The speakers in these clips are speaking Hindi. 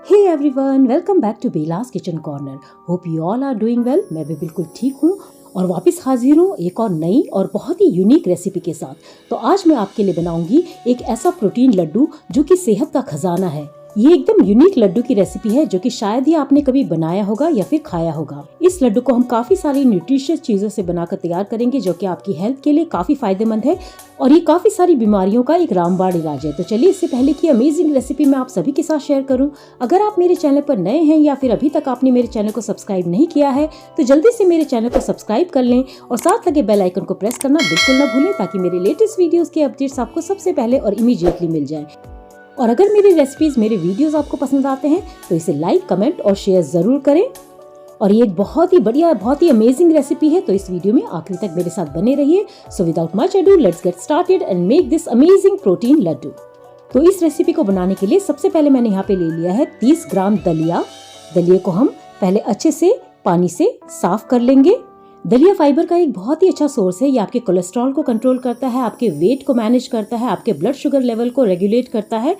Hey everyone, welcome back to Bela's kitchen corner. Hope you all are doing well. मैं भी बिल्कुल ठीक हूँ और वापस हाजिर हूँ एक और नई और बहुत ही यूनिक रेसिपी के साथ। तो आज मैं आपके लिए बनाऊंगी एक ऐसा प्रोटीन लड्डू जो कि सेहत का खजाना है। ये एकदम यूनिक लड्डू की रेसिपी है जो कि शायद ही आपने कभी बनाया होगा या फिर खाया होगा। इस लड्डू को हम काफी सारी न्यूट्रिशियस चीजों से बनाकर तैयार करेंगे जो कि आपकी हेल्थ के लिए काफी फायदेमंद है और ये काफी सारी बीमारियों का एक रामबाण इलाज है। तो चलिए, इससे पहले कि अमेजिंग रेसिपी मैं आप सभी के साथ शेयर करूं, अगर आप मेरे चैनल पर नए हैं या फिर अभी तक आपने मेरे चैनल को सब्सक्राइब नहीं किया है तो जल्दी से मेरे चैनल को सब्सक्राइब कर लें और साथ लगे बेल आइकन को प्रेस करना बिल्कुल न भूलें ताकि मेरे लेटेस्ट वीडियोस के अपडेट्स आपको सबसे पहले और इमीडिएटली मिल जाए। और अगर मेरी रेसिपीज, मेरे वीडियोस आपको पसंद आते हैं तो इसे लाइक, कमेंट और शेयर जरूर करें। और ये एक बहुत ही बढ़िया, बहुत ही अमेजिंग रेसिपी है, तो इस वीडियो में आखिरी तक मेरे साथ बने रहिए। So without much ado, let's get started and make this amazing protein laddoo. तो इस रेसिपी को बनाने के लिए सबसे पहले मैंने यहाँ पे ले लिया है 30 ग्राम दलिया। दलिया को हम पहले अच्छे से पानी से साफ कर लेंगे। दलिया फाइबर का एक बहुत ही अच्छा सोर्स है। ये आपके कोलेस्ट्रॉल को कंट्रोल करता है, आपके वेट को मैनेज करता है, आपके ब्लड शुगर लेवल को रेगुलेट करता है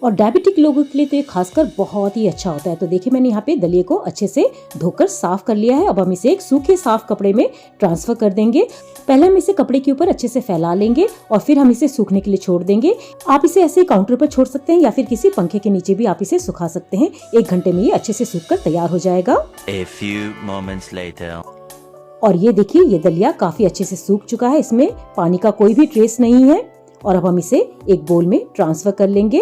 और डायबिटिक लोगों के लिए तो ये खासकर बहुत ही अच्छा होता है। तो देखिए, मैंने यहाँ पे दलिया को अच्छे से धोकर साफ कर लिया है। अब हम इसे एक सूखे साफ कपड़े में ट्रांसफर कर देंगे। पहले हम इसे कपड़े के ऊपर अच्छे से फैला लेंगे और फिर हम इसे सूखने के लिए छोड़ देंगे। आप इसे ऐसे ही काउंटर पर छोड़ सकते हैं या फिर किसी पंखे के नीचे भी आप इसे सुखा सकते हैं। 1 घंटे में ये अच्छे से सूख कर तैयार हो जाएगा। A few moments later. और ये देखिए, ये दलिया काफी अच्छे से सूख चुका है, इसमें पानी का कोई भी ट्रेस नहीं है। और अब हम इसे एक बोल में ट्रांसफर कर लेंगे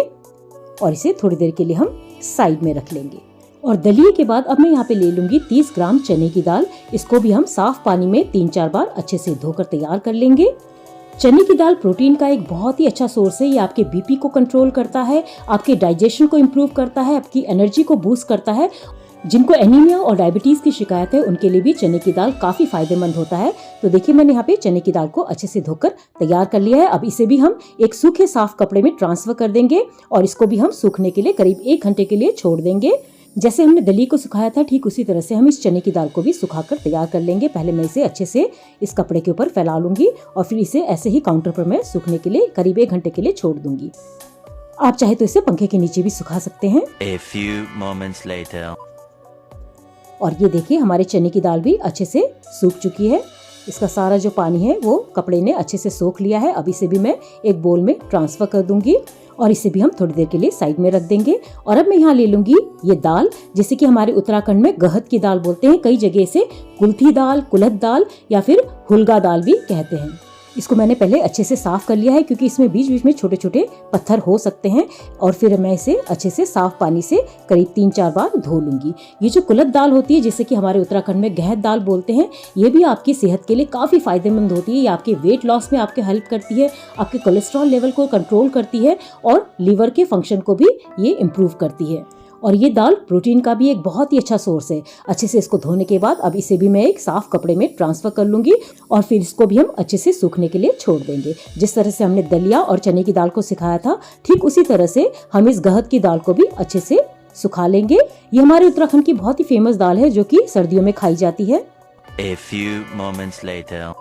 और इसे थोड़ी देर के लिए हम साइड में रख लेंगे। और दलिये के बाद अब मैं यहाँ पे ले लूंगी 30 ग्राम चने की दाल। इसको भी हम साफ पानी में 3-4 बार अच्छे से धोकर तैयार कर लेंगे। चने की दाल प्रोटीन का एक बहुत ही अच्छा सोर्स है। ये आपके बीपी को कंट्रोल करता है, आपके डाइजेशन को इम्प्रूव करता है, आपकी एनर्जी को बूस्ट करता है। जिनको एनीमिया और डायबिटीज की शिकायत है उनके लिए भी चने की दाल काफी फायदेमंद होता है। तो देखिए, मैंने यहाँ पे चने की दाल को अच्छे से धोकर तैयार कर लिया है। अब इसे भी हम एक सूखे साफ कपड़े में ट्रांसफर कर देंगे और इसको भी हम सूखने के लिए करीब 1 घंटे के लिए छोड़ देंगे। जैसे हमने दलिया को सुखाया था ठीक उसी तरह से हम इस चने की दाल को भी सुखाकर तैयार कर लेंगे। पहले मैं इसे अच्छे से इस कपड़े के ऊपर फैला लूंगी और फिर इसे ऐसे ही काउंटर पर मैं सूखने के लिए करीब 1 घंटे के लिए छोड़ दूंगी। आप चाहे तो इसे पंखे के नीचे भी सुखा सकते हैं। A few moments later. और ये देखिए, हमारे चने की दाल भी अच्छे से सूख चुकी है। इसका सारा जो पानी है वो कपड़े ने अच्छे से सोख लिया है। अब इसे भी मैं एक बोल में ट्रांसफर कर दूंगी और इसे भी हम थोड़ी देर के लिए साइड में रख देंगे। और अब मैं यहाँ ले लूंगी ये दाल, जिसे कि हमारे उत्तराखंड में गहत की दाल बोलते हैं, कई जगह इसे कुल्थी दाल, कुलथ दाल या फिर हुलगा दाल भी कहते हैं। इसको मैंने पहले अच्छे से साफ कर लिया है क्योंकि इसमें बीच बीच में छोटे छोटे पत्थर हो सकते हैं। और फिर मैं इसे अच्छे से साफ पानी से करीब 3-4 बार धो लूंगी। ये जो कुलथ दाल होती है, जिसे कि हमारे उत्तराखंड में गहत दाल बोलते हैं, ये भी आपकी सेहत के लिए काफी फायदेमंद होती है। ये आपके वेट लॉस में आपके हेल्प करती है, आपके कोलेस्ट्रॉल लेवल को कंट्रोल करती है और लीवर के फंक्शन को भी ये इम्प्रूव करती है। और ये दाल प्रोटीन का भी एक बहुत ही अच्छा सोर्स है। अच्छे से इसको धोने के बाद अब इसे भी मैं एक साफ कपड़े में ट्रांसफर कर लूंगी और फिर इसको भी हम अच्छे से सूखने के लिए छोड़ देंगे। जिस तरह से हमने दलिया और चने की दाल को सिखाया था ठीक उसी तरह से हम इस गहत की दाल को भी अच्छे से सुखा लेंगे। ये हमारे उत्तराखंड की बहुत ही फेमस दाल है जो कि सर्दियों में खाई जाती है। A few moments later.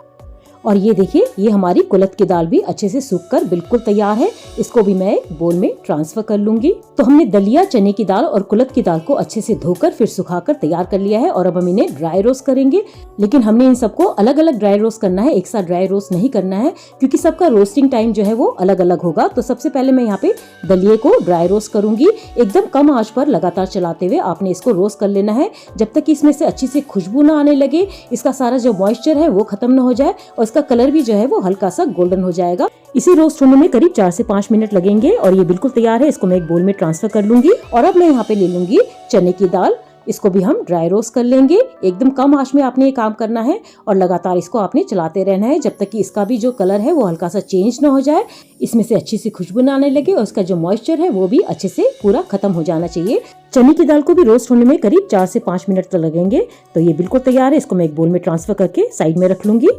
और ये देखिए, ये हमारी कुलथ की दाल भी अच्छे से सूखकर बिल्कुल तैयार है। इसको भी मैं एक बोल में ट्रांसफर कर लूंगी। तो हमने दलिया, चने की दाल और कुलथ की दाल को अच्छे से धोकर फिर सुखाकर तैयार कर लिया है और अब हम इन्हें ड्राई रोस्ट करेंगे। लेकिन हमने इन सबको अलग अलग ड्राई रोस्ट करना है, एक साथ ड्राई रोस्ट नहीं करना है क्योंकि सबका रोस्टिंग टाइम जो है वो अलग अलग होगा। तो सबसे पहले मैं यहाँ पे दलिये को ड्राई रोस्ट करूंगी। एकदम कम आंच पर लगातार चलाते हुए आपने इसको रोस्ट कर लेना है जब तक इसमें से अच्छी से खुशबू ना आने लगे, इसका सारा जो मॉइस्चर है वो खत्म न हो जाए और इसका कलर भी जो है वो हल्का सा गोल्डन हो जाएगा। इसे रोस्ट होने में करीब 4 से 5 मिनट लगेंगे और ये बिल्कुल तैयार है। इसको मैं एक बोल में ट्रांसफर कर लूंगी। और अब मैं यहाँ पे ले लूंगी चने की दाल। इसको भी हम ड्राई रोस्ट कर लेंगे। एकदम कम आंच में आपने ये काम करना है और लगातार इसको आपने चलाते रहना है जब तक कि इसका भी जो कलर है वो हल्का सा चेंज ना हो जाए, इसमें से अच्छी सी खुशबू ना आने लगे और इसका जो मॉइस्चर है वो भी अच्छे से पूरा खत्म हो जाना चाहिए। चने की दाल को भी रोस्ट होने में करीब 4 से 5 मिनट तक लगेंगे। तो ये बिल्कुल तैयार है। इसको मैं एक बोल में ट्रांसफर करके साइड में रख लूंगी।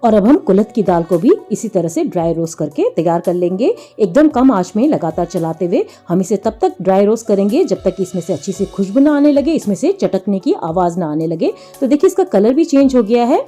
और अब हम कुलथ की दाल को भी इसी तरह से ड्राई रोस्ट करके तैयार कर लेंगे। एकदम कम आंच में लगातार चलाते हुए हम इसे तब तक ड्राई रोस्ट करेंगे जब तक कि इसमें से अच्छी सी खुशबू ना आने लगे, इसमें से चटकने की आवाज ना आने लगे। तो देखिए, इसका कलर भी चेंज हो गया है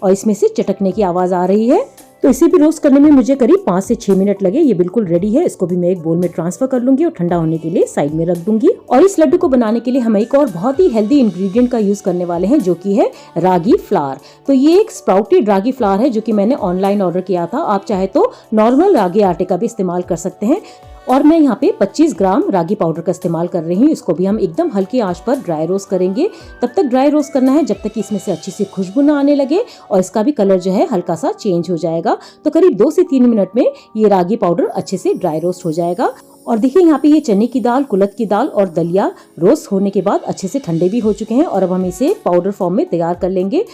और इसमें से चटकने की आवाज आ रही है। तो इसे भी रोस्ट करने में मुझे करीब 5 से 6 मिनट लगे। ये बिल्कुल रेडी है। इसको भी मैं एक बोल में ट्रांसफर कर लूंगी और ठंडा होने के लिए साइड में रख दूंगी। और इस लड्डू को बनाने के लिए हम एक और बहुत ही हेल्दी इंग्रेडिएंट का यूज करने वाले हैं, जो कि है रागी फ्लावर। तो ये एक स्प्राउटेड रागी फ्लावर है जो कि मैंने ऑनलाइन ऑर्डर किया था। आप चाहे तो नॉर्मल रागी आटे का भी इस्तेमाल कर सकते हैं। और मैं यहाँ पे 25 ग्राम रागी पाउडर का इस्तेमाल कर रही हूँ। इसको भी हम एकदम हल्की आंच पर ड्राई रोस्ट करेंगे। तब तक ड्राई रोस्ट करना है जब तक कि इसमें से अच्छी सी खुशबू ना आने लगे और इसका भी कलर जो है हल्का सा चेंज हो जाएगा। तो करीब 2 से 3 मिनट में ये रागी पाउडर अच्छे से ड्राई रोस्ट हो जाएगा। और देखिए यहाँ पे ये चने की दाल, कुलथ की दाल और दलिया रोस्ट होने के बाद अच्छे से ठंडे भी हो चुके हैं और अब हम इसे पाउडर फॉर्म में तैयार कर लेंगे।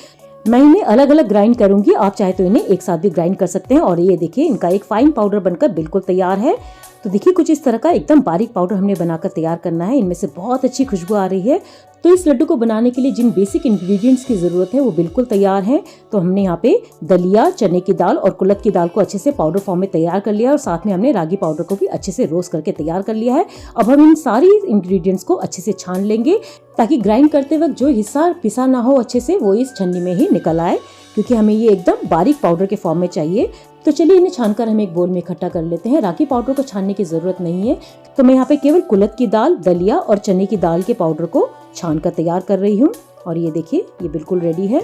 मैं इन्हें अलग अलग ग्राइंड करूंगी, आप चाहे तो इन्हें एक साथ भी ग्राइंड कर सकते हैं। और ये देखिए इनका एक फाइन पाउडर बनकर बिल्कुल तैयार है। तो देखिए कुछ इस तरह का एकदम बारीक पाउडर हमने बनाकर तैयार करना है। इनमें से बहुत अच्छी खुशबू आ रही है। तो इस लड्डू को बनाने के लिए जिन बेसिक इंग्रेडिएंट्स की जरूरत है वो बिल्कुल तैयार हैं। तो हमने यहाँ पे दलिया, चने की दाल और कुलथ की दाल को अच्छे से पाउडर फॉर्म में तैयार कर लिया और साथ में हमने रागी पाउडर को भी अच्छे से रोस्ट करके तैयार कर लिया है। अब हम इन सारी इंग्रेडिएंट्स को अच्छे से छान लेंगे ताकि ग्राइंड करते वक्त जो हिस्सा पिसा ना हो अच्छे से वो इस छन्नी में ही निकल आए, क्योंकि हमें ये एकदम बारीक पाउडर के फॉर्म में चाहिए। तो चलिए इन्हें छानकर हम एक बोल में इकट्ठा कर लेते हैं। रागी पाउडर को छानने की जरूरत नहीं है। तो मैं यहाँ पे केवल कुलथ की दाल, दलिया और चने की दाल के पाउडर को छान कर तैयार कर रही हूँ। और ये देखिए ये बिल्कुल रेडी है।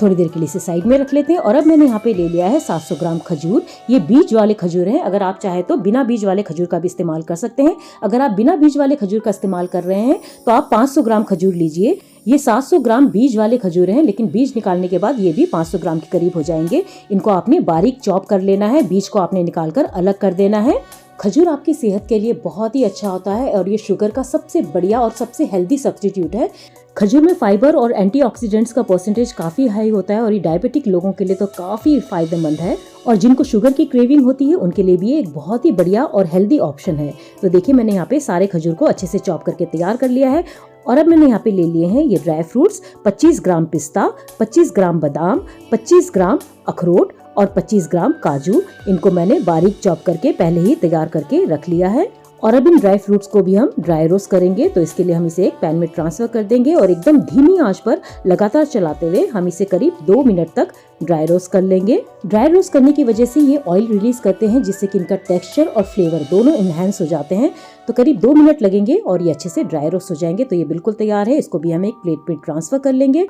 थोड़ी देर के लिए इसे साइड में रख लेते हैं। और अब मैंने यहाँ पे ले लिया है 700 ग्राम खजूर। ये बीज वाले खजूर हैं। अगर आप चाहे तो बिना बीज वाले खजूर का भी इस्तेमाल कर सकते हैं। अगर आप बिना बीज वाले खजूर का इस्तेमाल कर रहे हैं तो आप 500 ग्राम खजूर लीजिए। ये 700 ग्राम बीज वाले खजूर हैं, लेकिन बीज निकालने के बाद ये भी 500 ग्राम के करीब हो जाएंगे। इनको आपने बारीक चॉप कर लेना है, बीज को आपने निकाल कर अलग कर देना है। खजूर आपकी सेहत के लिए बहुत ही अच्छा होता है और ये शुगर का सबसे बढ़िया और सबसे हेल्दी सब्स्टिट्यूट है। खजूर में फाइबर और एंटीऑक्सीडेंट्स का परसेंटेज काफी हाई होता है और ये डायबिटिक लोगों के लिए तो काफी फायदेमंद है। और जिनको शुगर की क्रेविंग होती है उनके लिए भी ये एक बहुत ही बढ़िया और हेल्दी ऑप्शन है। तो देखिए मैंने यहाँ पे सारे खजूर को अच्छे से चॉप करके तैयार कर लिया है। और अब मैंने यहाँ पे ले लिए हैं ये ड्राई फ्रूट्स, 25 ग्राम पिस्ता, 25 ग्राम बादाम, 25 ग्राम अखरोट और 25 ग्राम काजू। इनको मैंने बारीक चॉप करके पहले ही तैयार करके रख लिया है। और अब इन ड्राई फ्रूट्स को भी हम ड्राई रोस्ट करेंगे। तो इसके लिए हम इसे एक पैन में ट्रांसफर कर देंगे और एकदम धीमी आंच पर लगातार चलाते हुए हम इसे करीब 2 मिनट तक ड्राई रोस्ट कर लेंगे। ड्राई रोस्ट करने की वजह से ये ऑयल रिलीज करते हैं, जिससे कि इनका टेक्सचर और फ्लेवर दोनों इनहेंस हो जाते हैं। तो करीब 2 मिनट लगेंगे और ये अच्छे से ड्राई रोस्ट हो जाएंगे। तो ये बिल्कुल तैयार है। इसको भी हम एक प्लेट पे ट्रांसफर कर लेंगे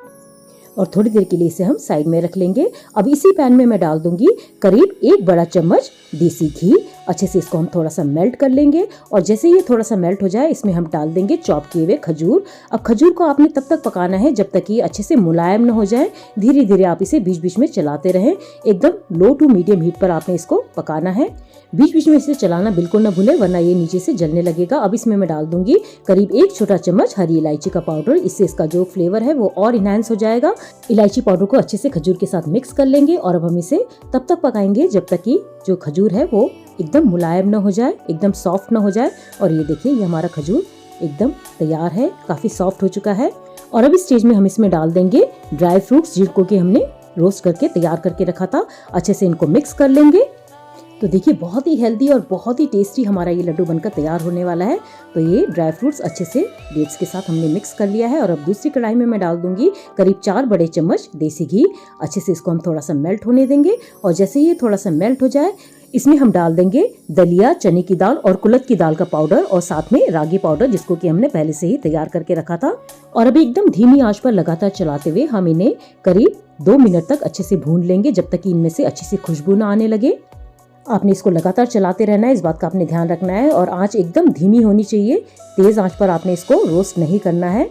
और थोड़ी देर के लिए इसे हम साइड में रख लेंगे। अब इसी पैन में मैं डाल दूंगी करीब 1 बड़ा चम्मच देसी घी। अच्छे से इसको हम थोड़ा सा मेल्ट कर लेंगे और जैसे ये थोड़ा सा मेल्ट हो जाए इसमें हम डाल देंगे चॉप किए हुए खजूर। अब खजूर को आपने तब तक पकाना है जब तक ये अच्छे से मुलायम न हो जाए। धीरे धीरे आप इसे बीच बीच में चलाते रहें। एकदम लो टू मीडियम हीट पर आपने इसको पकाना है। बीच बीच में इसे चलाना बिल्कुल न भूलें, वरना ये नीचे से जलने लगेगा। अब इसमें मैं डाल दूंगी करीब 1 छोटा चम्मच हरी इलायची का पाउडर। इससे इसका जो फ्लेवर है वो और इनहेंस हो जाएगा। इलायची पाउडर को अच्छे से खजूर के साथ मिक्स कर लेंगे और अब हम इसे तब तक पकाएंगे जब तक कि जो खजूर है वो एकदम मुलायम न हो जाए, एकदम सॉफ्ट न हो जाए। और ये देखिए ये हमारा खजूर एकदम तैयार है, काफी सॉफ्ट हो चुका है। और अब इस स्टेज में हम इसमें डाल देंगे ड्राई फ्रूट्स जिनको कि हमने रोस्ट करके तैयार करके रखा था। अच्छे से इनको मिक्स कर लेंगे। तो देखिए बहुत ही हेल्दी और बहुत ही टेस्टी हमारा ये लड्डू बनकर तैयार होने वाला है। तो ये ड्राई फ्रूट्स अच्छे से डेट्स के साथ हमने मिक्स कर लिया है। और अब दूसरी कढ़ाई में मैं डाल दूंगी करीब 4 बड़े चम्मच देसी घी। अच्छे से इसको हम थोड़ा सा मेल्ट होने देंगे और जैसे ये थोड़ा सा मेल्ट हो जाए इसमें हम डाल देंगे दलिया, चने की दाल और कुलथ की दाल का पाउडर और साथ में रागी पाउडर, जिसको कि हमने पहले से ही तैयार करके रखा था। और अभी एकदम धीमी आंच पर लगातार चलाते हुए हम इन्हें करीब 2 मिनट तक अच्छे से भून लेंगे, जब तक कि इनमें से अच्छी सी खुशबू ना आने लगे। आपने इसको लगातार चलाते रहना है, इस बात का आपने ध्यान रखना है। और आंच एकदम धीमी होनी चाहिए, तेज आंच पर आपने इसको रोस्ट नहीं करना है।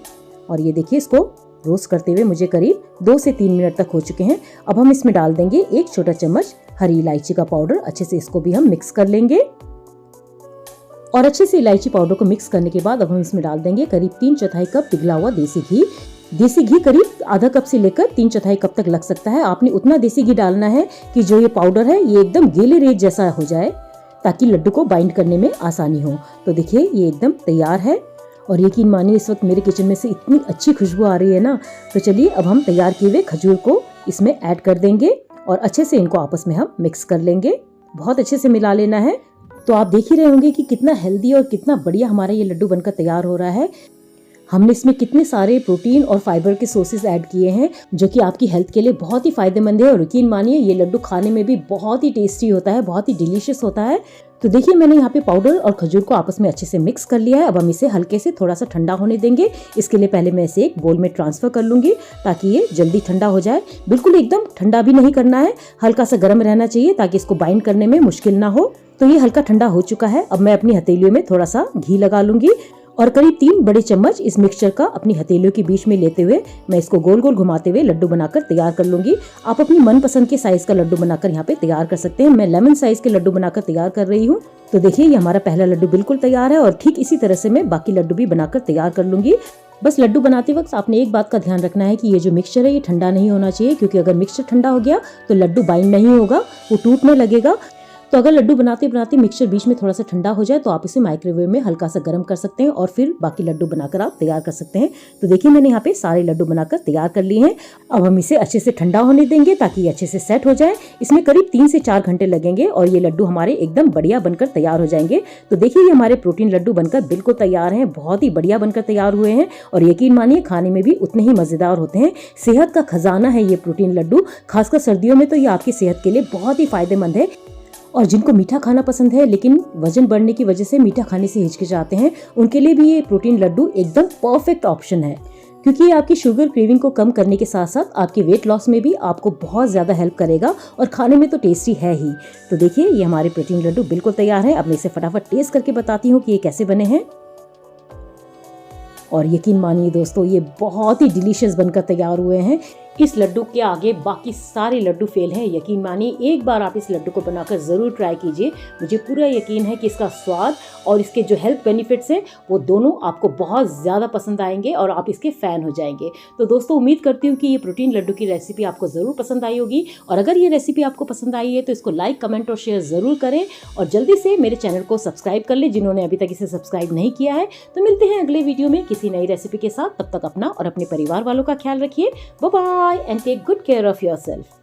और ये देखिए इसको रोस्ट करते हुए मुझे करीब 2 से 3 मिनट तक हो चुके हैं। अब हम इसमें डाल देंगे 1 छोटा चम्मच हरी इलायची का पाउडर। अच्छे से इसको भी हम मिक्स कर लेंगे। और अच्छे से इलायची पाउडर को मिक्स करने के बाद अब हम इसमें डाल देंगे करीब 3/4 कप पिघला हुआ देसी घी। देसी घी करीब आधा कप से लेकर 3/4 कप तक लग सकता है। आपने उतना देसी घी डालना है कि जो ये पाउडर है ये एकदम गीले रेत जैसा हो जाए, ताकि लड्डू को बाइंड करने में आसानी हो। तो देखिए ये एकदम तैयार है। और यकीन मानिए इस वक्त मेरे किचन में से इतनी अच्छी खुशबू आ रही है ना। तो चलिए अब हम तैयार किए हुए खजूर को इसमें ऐड कर देंगे और अच्छे से इनको आपस में हम मिक्स कर लेंगे। बहुत अच्छे से मिला लेना है। तो आप देख ही रहे होंगे कि कितना हेल्दी और कितना बढ़िया हमारा ये लड्डू बनकर तैयार हो रहा है। हमने इसमें कितने सारे प्रोटीन और फाइबर के सोर्सेज ऐड किए हैं जो कि आपकी हेल्थ के लिए बहुत ही फायदेमंद है। और यकीन मानिए ये लड्डू खाने में भी बहुत ही टेस्टी होता है, बहुत ही डिलीशियस होता है। तो देखिए मैंने यहाँ पे पाउडर और खजूर को आपस में अच्छे से मिक्स कर लिया है। अब हम इसे हल्के से थोड़ा सा ठंडा होने देंगे। इसके लिए पहले मैं इसे एक बोल में ट्रांसफर कर लूंगी ताकि ये जल्दी ठंडा हो जाए। बिल्कुल एकदम ठंडा भी नहीं करना है, हल्का सा गर्म रहना चाहिए ताकि इसको बाइंड करने में मुश्किल ना हो। तो ये हल्का ठंडा हो चुका है। अब मैं अपनी हथेलियों में थोड़ा सा घी लगा लूंगी और करीब 3 बड़े चम्मच इस मिक्सचर का अपनी हथेलियों के बीच में लेते हुए मैं इसको गोल गोल घुमाते हुए लड्डू बनाकर तैयार कर लूंगी। आप अपनी मनपसंद के साइज का लड्डू बनाकर यहाँ पे तैयार कर सकते हैं। मैं लेमन साइज के लड्डू बनाकर तैयार कर रही हूँ। तो देखिए ये हमारा पहला लड्डू बिल्कुल तैयार है और ठीक इसी तरह से मैं बाकी लड्डू भी बनाकर तैयार कर लूंगी। बस लड्डू बनाते वक्त आपने एक बात का ध्यान रखना है कि ये जो मिक्सचर है ये ठंडा नहीं होना चाहिए, क्योंकि अगर मिक्सचर ठंडा हो गया तो लड्डू बाइंड नहीं होगा, वो टूटने लगेगा। तो अगर लड्डू बनाते बनाते मिक्सचर बीच में थोड़ा सा ठंडा हो जाए तो आप इसे माइक्रोवेव में हल्का सा गर्म कर सकते हैं और फिर बाकी लड्डू बनाकर आप तैयार कर सकते हैं। तो देखिए मैंने यहाँ पे सारे लड्डू बनाकर तैयार कर लिए हैं। अब हम इसे अच्छे से ठंडा होने देंगे ताकि ये अच्छे से सेट हो जाए। इसमें करीब 3 से 4 घंटे लगेंगे और ये लड्डू हमारे एकदम बढ़िया बनकर तैयार हो जाएंगे। तो देखिए ये हमारे प्रोटीन लड्डू बनकर बिल्कुल तैयार हैं, बहुत ही बढ़िया बनकर तैयार हुए हैं और यकीन मानिए खाने में भी उतने ही मजेदार होते हैं। सेहत का खजाना है ये प्रोटीन लड्डू, खासकर सर्दियों में तो ये आपकी सेहत के लिए बहुत ही फायदेमंद है। और जिनको मीठा खाना पसंद है लेकिन वजन बढ़ने की वजह से मीठा खाने से हिचकिचाते हैं, उनके लिए भी ये प्रोटीन लड्डू एकदम परफेक्ट ऑप्शन है, क्योंकि ये आपकी शुगर क्रेविंग को कम करने के साथ साथ आपके वेट लॉस में भी आपको बहुत ज़्यादा हेल्प करेगा और खाने में तो टेस्टी है ही। तो देखिए ये हमारे प्रोटीन लड्डू बिल्कुल तैयार है। अब मैं इसे फटाफट टेस्ट करके बताती हूँ कि ये कैसे बने हैं। और यकीन मानिए दोस्तों ये बहुत ही डिलीशियस बनकर तैयार हुए हैं। इस लड्डू के आगे बाकी सारे लड्डू फेल हैं। यकीन मानिए एक बार आप इस लड्डू को बनाकर ज़रूर ट्राई कीजिए। मुझे पूरा यकीन है कि इसका स्वाद और इसके जो हेल्थ बेनिफिट्स हैं वो दोनों आपको बहुत ज़्यादा पसंद आएंगे और आप इसके फ़ैन हो जाएंगे। तो दोस्तों उम्मीद करती हूँ कि ये प्रोटीन लड्डू की रेसिपी आपको ज़रूर पसंद आई होगी और अगर ये रेसिपी आपको पसंद आई है तो इसको लाइक, कमेंट और शेयर ज़रूर करें और जल्दी से मेरे चैनल को सब्सक्राइब कर लें जिन्होंने अभी तक इसे सब्सक्राइब नहीं किया है। तो मिलते हैं अगले वीडियो में किसी नई रेसिपी के साथ। तब तक अपना और अपने परिवार वालों का ख्याल रखिए। Bye bye and take good care of yourself.